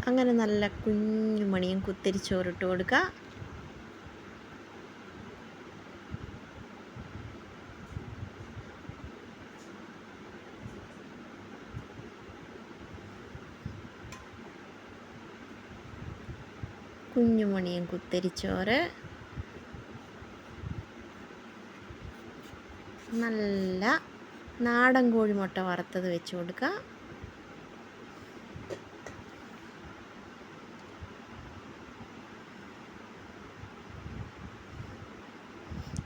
അങ്ങനെ നല്ല കുഞ്ഞുമണിയും കുത്തിരിച്ചോറിട്ട് കൊടുക്കുക. കുഞ്ഞുമണിയും കുത്തിരിച്ചോറ് നല്ല നാടൻ കോഴിമുട്ട വറുത്തത് വെച്ച് കൊടുക്കുക.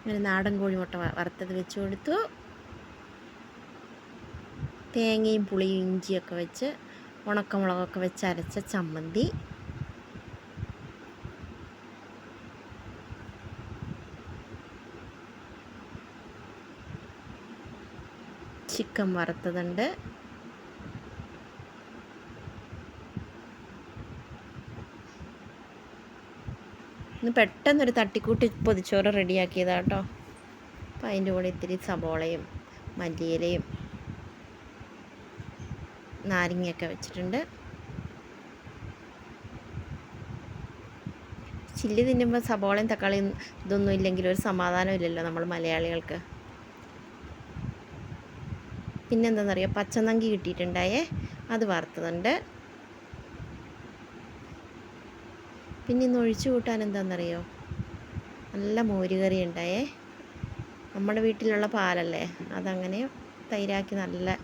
അങ്ങനെ നാടൻ കോഴിമുട്ട വറുത്തത് വെച്ച് കൊടുത്തു. തേങ്ങയും പുളിയും ഇഞ്ചിയൊക്കെ വെച്ച് ഉണക്കമുളകൊക്കെ വെച്ച് അരച്ച ചമ്മന്തി, ചിക്കൻ വറുത്തതുണ്ട്, ഇന്ന് പെട്ടെന്നൊരു തട്ടിക്കൂട്ടി പൊതിച്ചോറ് റെഡിയാക്കിയതാണ് കേട്ടോ. അപ്പം അതിൻ്റെ കൂടെ ഇത്തിരി സബോളയും മല്ലിയിലയും നാരങ്ങയൊക്കെ വെച്ചിട്ടുണ്ട്. ചില്ലി തിന്നുമ്പോൾ സബോളയും തക്കാളിയും ഇതൊന്നും ഇല്ലെങ്കിൽ ഒരു സമാധാനം ഇല്ലല്ലോ നമ്മൾ മലയാളികൾക്ക്. പിന്നെന്താണെന്നറിയോ, പച്ചനങ്കി കിട്ടിയിട്ടുണ്ടായേ, അത് വറുത്തതുണ്ട്. പിന്നെ ഇന്ന് ഒഴിച്ചു കൂട്ടാൻ എന്താണെന്നറിയോ, നല്ല മോരുകറി ഉണ്ടായേ. നമ്മുടെ വീട്ടിലുള്ള പാലല്ലേ, അതങ്ങനെ തൈരാക്കി നല്ല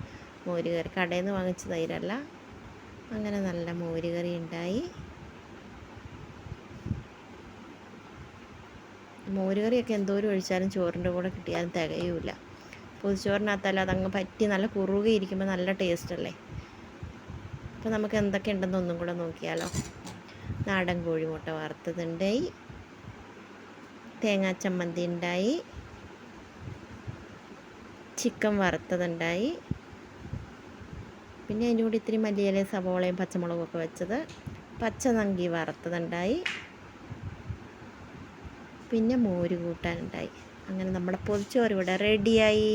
മോരുകറി, കടയിൽ നിന്ന് വാങ്ങിച്ച തൈരല്ല, അങ്ങനെ നല്ല മോരുകറി ഉണ്ടായി. മോരുകറിയൊക്കെ എന്തോരം ഒഴിച്ചാലും ചോറിൻ്റെ കൂടെ കിട്ടിയാലും തികയൂല. പൊതിച്ചോറിനകത്തല്ല അതങ്ങ് പറ്റി നല്ല കുറുകെ ഇരിക്കുമ്പോൾ നല്ല ടേസ്റ്റല്ലേ. അപ്പോൾ നമുക്ക് എന്തൊക്കെ ഉണ്ടെന്ന് ഒന്നും കൂടെ നോക്കിയാലോ. നാടൻ കോഴിമുട്ട വറുത്തതുണ്ടായി, തേങ്ങാ ചമ്മന്തി ഉണ്ടായി, ചിക്കൻ വറുത്തതുണ്ടായി, പിന്നെ അതിൻ്റെ കൂടെ ഇത്തിരി മല്ലിയിലയും സവോളയും പച്ചമുളകൊക്കെ വെച്ചത്, പച്ചനങ്കി വറുത്തതുണ്ടായി, പിന്നെ മോര് കൂട്ടാനുണ്ടായി. അങ്ങനെ നമ്മുടെ പൊതിച്ചോറ് ഇവിടെ റെഡിയായി.